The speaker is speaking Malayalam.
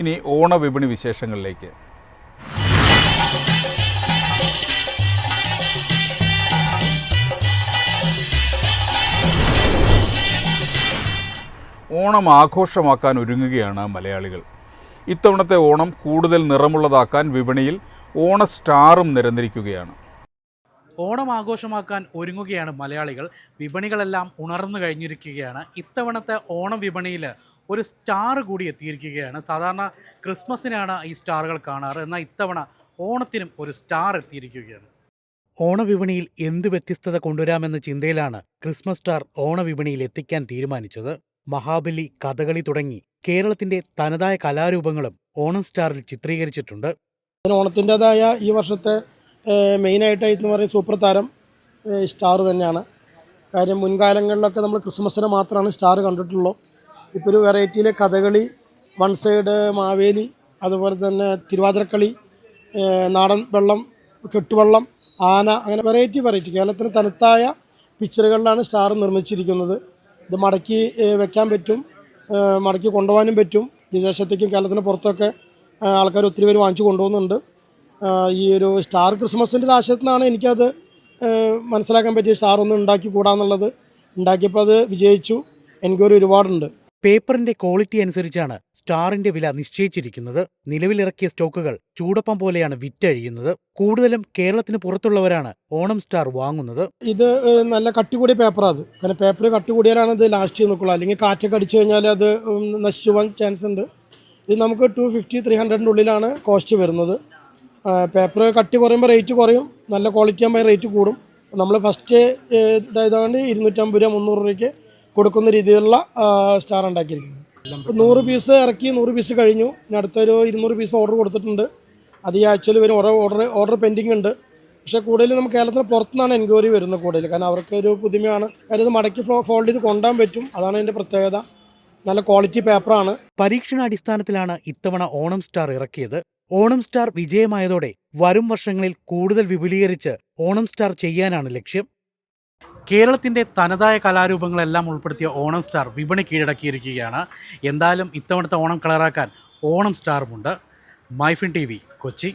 ഇനി ഓണവിപണി വിശേഷങ്ങളിലേക്ക്. ഓണം ആഘോഷമാക്കാൻ ഒരുങ്ങുകയാണ് മലയാളികൾ. ഇത്തവണത്തെ ഓണം കൂടുതൽ നിറമുള്ളതാക്കാൻ വിപണിയിൽ ഓണ സ്റ്റാറും നിരന്നിരിക്കുകയാണ്. ഓണം ആഘോഷമാക്കാൻ ഒരുങ്ങുകയാണ് മലയാളികൾ. വിപണികളെല്ലാം ഉണർന്നു കഴിഞ്ഞിരിക്കുകയാണ്. ഇത്തവണത്തെ ഓണം വിപണിയിൽ ഒരു സ്റ്റാർ കൂടി എത്തിയിരിക്കുകയാണ്. സാധാരണ ക്രിസ്മസിനാണ് ഈ സ്റ്റാറുകൾ കാണാറ്, എന്നാൽ ഇത്തവണ ഓണത്തിനും ഒരു സ്റ്റാർ എത്തിയിരിക്കുകയാണ്. ഓണവിപണിയിൽ എന്ത് വ്യത്യസ്തത കൊണ്ടുവരാമെന്ന ചിന്തയിലാണ് ക്രിസ്മസ് സ്റ്റാർ ഓണവിപണിയിൽ എത്തിക്കാൻ തീരുമാനിച്ചത്. മഹാബലി, കഥകളി തുടങ്ങി കേരളത്തിന്റെ തനതായ കലാരൂപങ്ങളും ഓണം സ്റ്റാറിൽ ചിത്രീകരിച്ചിട്ടുണ്ട്. ഓണത്തിൻ്റെതായ ഈ വർഷത്തെ മെയിനായിട്ടായി എന്ന് പറയുന്ന സൂപ്പർ താരം സ്റ്റാർ തന്നെയാണ്. കാര്യം മുൻകാലങ്ങളിലൊക്കെ നമ്മൾ ക്രിസ്മസിന് മാത്രമാണ് സ്റ്റാർ കണ്ടിട്ടുള്ളൂ. ഇപ്പോൾ ഒരു വെറൈറ്റിയിൽ കഥകളി, വൺ സൈഡ് മാവേലി, അതുപോലെ തന്നെ തിരുവാതിരക്കളി, നാടൻ വെള്ളം, കെട്ടുവള്ളം, ആന, അങ്ങനെ വെറൈറ്റി കേരളത്തിന് തനതായ പിക്ചറുകളിലാണ് സ്റ്റാർ നിർമ്മിച്ചിരിക്കുന്നത്. ഇത് മടക്കി വെക്കാൻ പറ്റും, മടക്കി കൊണ്ടുപോകാനും പറ്റും. വിദേശത്തേക്കും കേരളത്തിന് പുറത്തൊക്കെ ആൾക്കാർ ഒത്തിരി പേര് വാങ്ങിച്ചു കൊണ്ടുപോകുന്നുണ്ട്. ഈ ഒരു സ്റ്റാർ ക്രിസ്മസിൻ്റെ ഒരു ആശയത്തിനാണ് എനിക്കത് മനസ്സിലാക്കാൻ പറ്റിയ സ്റ്റാർ ഒന്ന് ഉണ്ടാക്കി കൂടാന്നുള്ളത്. ഉണ്ടാക്കിയപ്പോൾ അത് വിജയിച്ചു. എനിക്കൊരു ഒരുപാടുണ്ട്. പേപ്പറിന്റെ ക്വാളിറ്റി അനുസരിച്ചാണ് സ്റ്റാറിന്റെ വില നിശ്ചയിച്ചിരിക്കുന്നത്. നിലവിലിറക്കിയ സ്റ്റോക്കുകൾ ചൂടപ്പം പോലെയാണ് വിറ്റഴിയുന്നത്. കൂടുതലും കേരളത്തിന് പുറത്തുള്ളവരാണ് ഓണം സ്റ്റാർ വാങ്ങുന്നത്. ഇത് നല്ല കട്ടി കൂടിയ പേപ്പറാണ്. അത് കാരണം പേപ്പർ കട്ടി കൂടിയാലാണ് ഇത് ലാസ്റ്റ് നിൽക്കുള്ളൂ. അല്ലെങ്കിൽ കാറ്റൊക്കെ അടിച്ചു കഴിഞ്ഞാൽ അത് നശിച്ചു പോകാൻ ചാൻസ് ഉണ്ട്. ഇത് നമുക്ക് 250-300 ഉള്ളിലാണ് കോസ്റ്റ് വരുന്നത്. പേപ്പർ കട്ടി കുറയുമ്പോൾ റേറ്റ് കുറയും, നല്ല ക്വാളിറ്റി ആകുമ്പോൾ റേറ്റ് കൂടും. നമ്മൾ ഫസ്റ്റ് ഇതായതുകൊണ്ട് 250 രൂപ 300 രൂപയ്ക്ക് കൊടുക്കുന്ന രീതിയിലുള്ള സ്റ്റാർ ഉണ്ടാക്കിയിരിക്കുന്നത്. 100 പീസ് ഇറക്കി, 100 പീസ് കഴിഞ്ഞു. ഇനി അടുത്തൊരു 200 പീസ് ഓർഡർ കൊടുത്തിട്ടുണ്ട്. അത് ഈ ആഴ്ചയിൽ വരും. ഓർഡർ പെൻഡിങ് ഉണ്ട്. പക്ഷേ കൂടുതൽ നമുക്ക് കേരളത്തിന് പുറത്തുനിന്നാണ് എൻക്വയറി വരുന്നത് കൂടുതൽ. കാരണം അവർക്കൊരു പുതുമയാണ്. കാര്യം ഇത് മടക്കി ഫോൾഡ് ചെയ്ത് കൊണ്ടുപോകാൻ പറ്റും. അതാണ് അതിൻ്റെ പ്രത്യേകത. നല്ല ക്വാളിറ്റി പേപ്പറാണ്. പരീക്ഷണാടിസ്ഥാനത്തിലാണ് ഇത്തവണ ഓണം സ്റ്റാർ ഇറക്കിയത്. ഓണം സ്റ്റാർ വിജയമായതോടെ വരും വർഷങ്ങളിൽ കൂടുതൽ വിപുലീകരിച്ച് ഓണം സ്റ്റാർ ചെയ്യാനാണ് ലക്ഷ്യം. കേരളത്തിന്റെ തനതായ കലാരൂപങ്ങളെല്ലാം ഉൾപ്പെടുത്തിയ ഓണം സ്റ്റാർ വിപണി കീഴടക്കിയിരിക്കുകയാണ്. എന്തായാലും ഇത്തവണത്തെ ഓണം കളറാക്കാൻ ഓണം സ്റ്റാറുമുണ്ട്. മൈഫിൻ TV, കൊച്ചി.